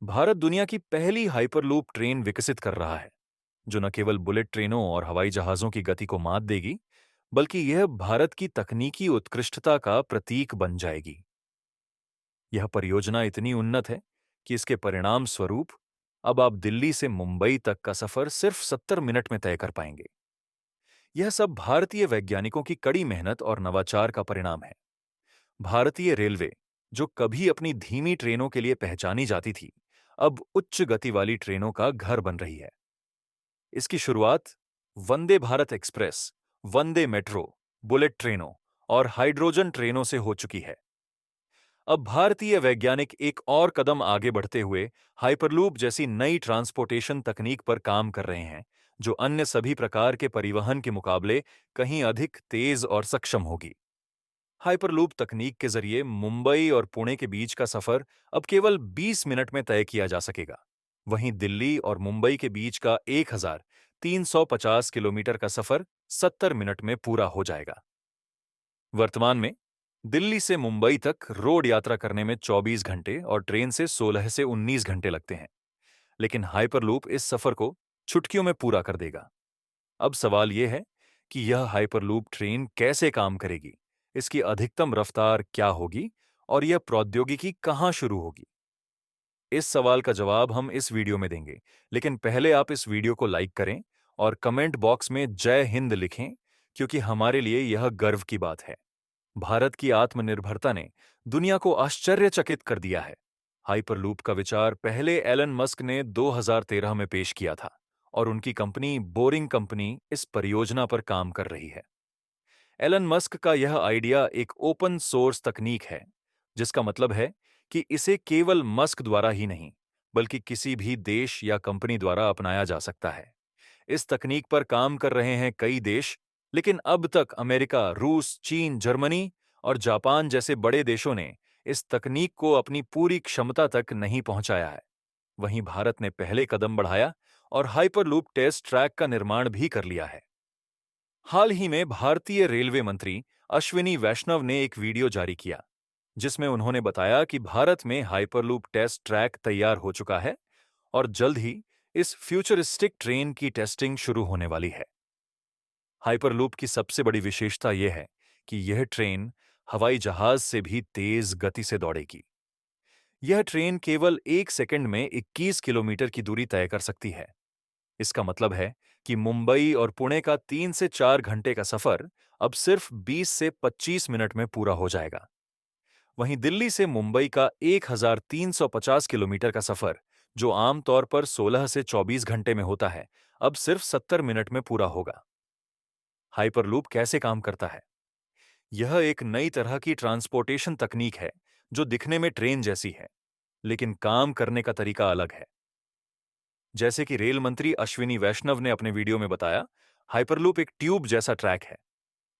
भारत दुनिया की पहली हाइपरलूप ट्रेन विकसित कर रहा है, जो न केवल बुलेट ट्रेनों और हवाई जहाजों की गति को मात देगी, बल्कि यह भारत की तकनीकी उत्कृष्टता का प्रतीक बन जाएगी। यह परियोजना इतनी उन्नत है कि इसके परिणाम स्वरूप अब आप दिल्ली से मुंबई तक का सफर सिर्फ 70 मिनट में तय कर पाएंगे। यह सब भारतीय वैज्ञानिकों की कड़ी मेहनत और नवाचार का परिणाम है। भारतीय रेलवे, जो कभी अपनी धीमी ट्रेनों के लिए पहचानी जाती थी, अब उच्च गति वाली ट्रेनों का घर बन रही है। इसकी शुरुआत वंदे भारत एक्सप्रेस, वंदे मेट्रो, बुलेट ट्रेनों और हाइड्रोजन ट्रेनों से हो चुकी है। अब भारतीय वैज्ञानिक एक और कदम आगे बढ़ते हुए हाइपरलूप जैसी नई ट्रांसपोर्टेशन तकनीक पर काम कर रहे हैं, जो अन्य सभी प्रकार के परिवहन के मुकाबले कहीं अधिक तेज और सक्षम होगी। हाइपरलूप तकनीक के जरिए मुंबई और पुणे के बीच का सफर अब केवल 20 मिनट में तय किया जा सकेगा। वहीं दिल्ली और मुंबई के बीच का 1350 किलोमीटर का सफर 70 मिनट में पूरा हो जाएगा। वर्तमान में दिल्ली से मुंबई तक रोड यात्रा करने में 24 घंटे और ट्रेन से 16 से 19 घंटे लगते हैं, लेकिन हाइपरलूप इस सफर को चुटकियों में पूरा कर देगा। अब सवाल यह है कि यह हाइपरलूप ट्रेन कैसे काम करेगी, इसकी अधिकतम रफ्तार क्या होगी और यह प्रौद्योगिकी कहां शुरू होगी। इस सवाल का जवाब हम इस वीडियो में देंगे, लेकिन पहले आप इस वीडियो को लाइक करें और कमेंट बॉक्स में जय हिंद लिखें, क्योंकि हमारे लिए यह गर्व की बात है। भारत की आत्मनिर्भरता ने दुनिया को आश्चर्यचकित कर दिया है। हाइपरलूप का विचार पहले एलन मस्क ने 2013 में पेश किया था और उनकी कंपनी बोरिंग कंपनी इस परियोजना पर काम कर रही है। एलन मस्क का यह आइडिया एक ओपन सोर्स तकनीक है, जिसका मतलब है कि इसे केवल मस्क द्वारा ही नहीं, बल्कि किसी भी देश या कंपनी द्वारा अपनाया जा सकता है। इस तकनीक पर काम कर रहे हैं कई देश, लेकिन अब तक अमेरिका, रूस, चीन, जर्मनी और जापान जैसे बड़े देशों ने इस तकनीक को अपनी पूरी क्षमता तक नहीं पहुंचाया है। वहीं भारत ने पहले कदम बढ़ाया और हाइपरलूप टेस्ट ट्रैक का निर्माण भी कर लिया है। हाल ही में भारतीय रेलवे मंत्री अश्विनी वैष्णव ने एक वीडियो जारी किया, जिसमें उन्होंने बताया कि भारत में हाइपरलूप टेस्ट ट्रैक तैयार हो चुका है और जल्द ही इस फ्यूचरिस्टिक ट्रेन की टेस्टिंग शुरू होने वाली है। हाइपरलूप की सबसे बड़ी विशेषता यह है कि यह ट्रेन हवाई जहाज से भी तेज गति से दौड़ेगी। यह ट्रेन केवल 1 सेकंड में 21 किलोमीटर की दूरी तय कर सकती है। इसका मतलब है कि मुंबई और पुणे का 3 से 4 घंटे का सफर अब सिर्फ 20 से 25 मिनट में पूरा हो जाएगा। वहीं दिल्ली से मुंबई का 1350 किलोमीटर का सफर, जो आमतौर पर 16 से 24 घंटे में होता है, अब सिर्फ 70 मिनट में पूरा होगा। हाइपरलूप कैसे काम करता है? यह एक नई तरह की ट्रांसपोर्टेशन तकनीक है, जो दिखने में ट्रेन जैसी है, लेकिन काम करने का तरीका अलग है। जैसे कि रेल मंत्री अश्विनी वैष्णव ने अपने वीडियो में बताया, हाइपरलूप एक ट्यूब जैसा ट्रैक है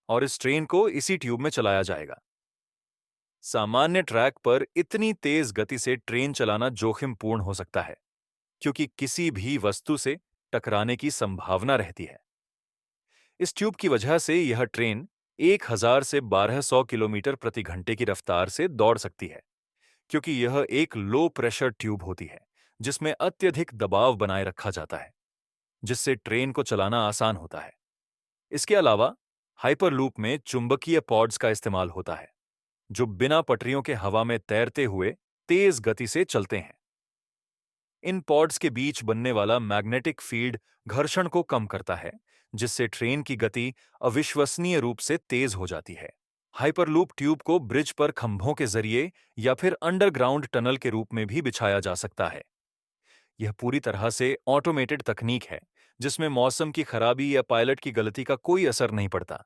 और इस ट्रेन को इसी ट्यूब में चलाया जाएगा। सामान्य ट्रैक पर इतनी तेज गति से ट्रेन चलाना जोखिमपूर्ण हो सकता है, क्योंकि किसी भी वस्तु से टकराने की संभावना रहती है। इस ट्यूब की वजह से यह ट्रेन 1000 से 1200 किलोमीटर प्रति घंटे की रफ्तार से दौड़ सकती है, क्योंकि यह एक लो प्रेशर ट्यूब होती है, जिसमें अत्यधिक दबाव बनाए रखा जाता है, जिससे ट्रेन को चलाना आसान होता है। इसके अलावा हाइपरलूप में चुंबकीय पॉड्स का इस्तेमाल होता है, जो बिना पटरियों के हवा में तैरते हुए तेज गति से चलते हैं। इन पॉड्स के बीच बनने वाला मैग्नेटिक फील्ड घर्षण को कम करता है, जिससे ट्रेन की गति अविश्वसनीय रूप से तेज हो जाती है। हाइपरलूप ट्यूब को ब्रिज पर खंभों के जरिए या फिर अंडरग्राउंड टनल के रूप में भी बिछाया जा सकता है। यह पूरी तरह से ऑटोमेटेड तकनीक है, जिसमें मौसम की खराबी या पायलट की गलती का कोई असर नहीं पड़ता।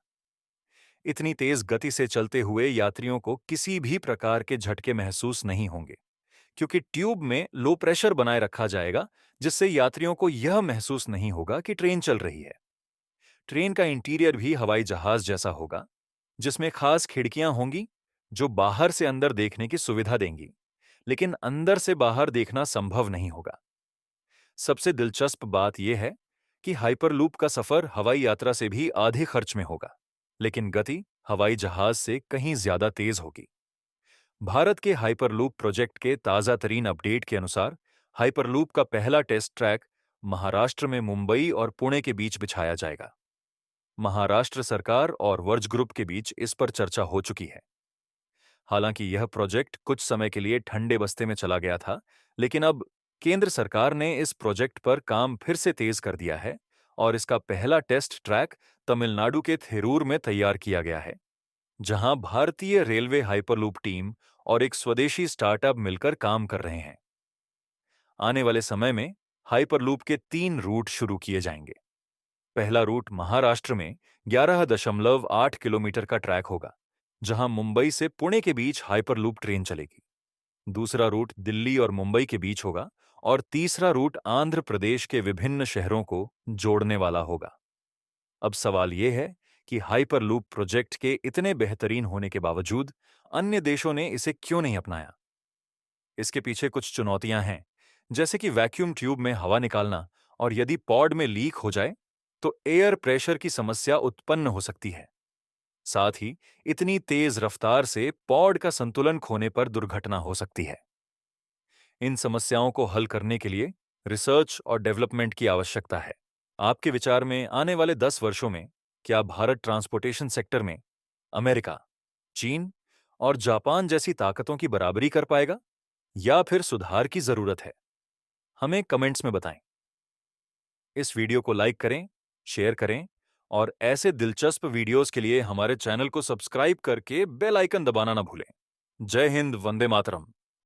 इतनी तेज गति से चलते हुए यात्रियों को किसी भी प्रकार के झटके महसूस नहीं होंगे, क्योंकि ट्यूब में लो प्रेशर बनाए रखा जाएगा, जिससे यात्रियों को यह महसूस नहीं होगा कि ट्रेन चल रही है। ट्रेन का इंटीरियर भी हवाई जहाज जैसा होगा, जिसमें खास खिड़कियां होंगी जो बाहर से अंदर देखने की सुविधा देंगी, लेकिन अंदर से बाहर देखना संभव नहीं होगा। सबसे दिलचस्प बात यह है कि हाइपरलूप का सफर हवाई यात्रा से भी आधे खर्च में होगा, लेकिन गति हवाई जहाज से कहीं ज्यादा तेज होगी। भारत के हाइपरलूप प्रोजेक्ट के ताजा तरीन अपडेट के अनुसार हाइपरलूप का पहला टेस्ट ट्रैक महाराष्ट्र में मुंबई और पुणे के बीच बिछाया जाएगा। महाराष्ट्र सरकार और वर्ज ग्रुप के बीच इस पर चर्चा हो चुकी है। हालांकि यह प्रोजेक्ट कुछ समय के लिए ठंडे बस्ते में चला गया था, लेकिन अब केंद्र सरकार ने इस प्रोजेक्ट पर काम फिर से तेज कर दिया है और इसका पहला टेस्ट ट्रैक तमिलनाडु के थिरूर में तैयार किया गया है, जहां भारतीय रेलवे हाइपरलूप टीम और एक स्वदेशी स्टार्टअप मिलकर काम कर रहे हैं। आने वाले समय में हाइपरलूप के 3 रूट शुरू किए जाएंगे। पहला रूट महाराष्ट्र में 11.8 किलोमीटर का ट्रैक होगा, जहां मुंबई से पुणे के बीच हाइपरलूप ट्रेन चलेगी। दूसरा रूट दिल्ली और मुंबई के बीच होगा और तीसरा रूट आंध्र प्रदेश के विभिन्न शहरों को जोड़ने वाला होगा। अब सवाल यह है कि हाइपरलूप प्रोजेक्ट के इतने बेहतरीन होने के बावजूद अन्य देशों ने इसे क्यों नहीं अपनाया? इसके पीछे कुछ चुनौतियां हैं, जैसे कि वैक्यूम ट्यूब में हवा निकालना, और यदि पॉड में लीक हो जाए तो एयर प्रेशर की समस्या उत्पन्न हो सकती है। साथ ही इतनी तेज रफ्तार से पॉड का संतुलन खोने पर दुर्घटना हो सकती है। इन समस्याओं को हल करने के लिए रिसर्च और डेवलपमेंट की आवश्यकता है। आपके विचार में आने वाले 10 वर्षों में क्या भारत ट्रांसपोर्टेशन सेक्टर में अमेरिका, चीन और जापान जैसी ताकतों की बराबरी कर पाएगा, या फिर सुधार की जरूरत है? हमें कमेंट्स में बताएं। इस वीडियो को लाइक करें, शेयर करें और ऐसे दिलचस्प वीडियोस के लिए हमारे चैनल को सब्सक्राइब करके बेल आइकन दबाना ना भूलें। जय हिंद, वंदे मातरम।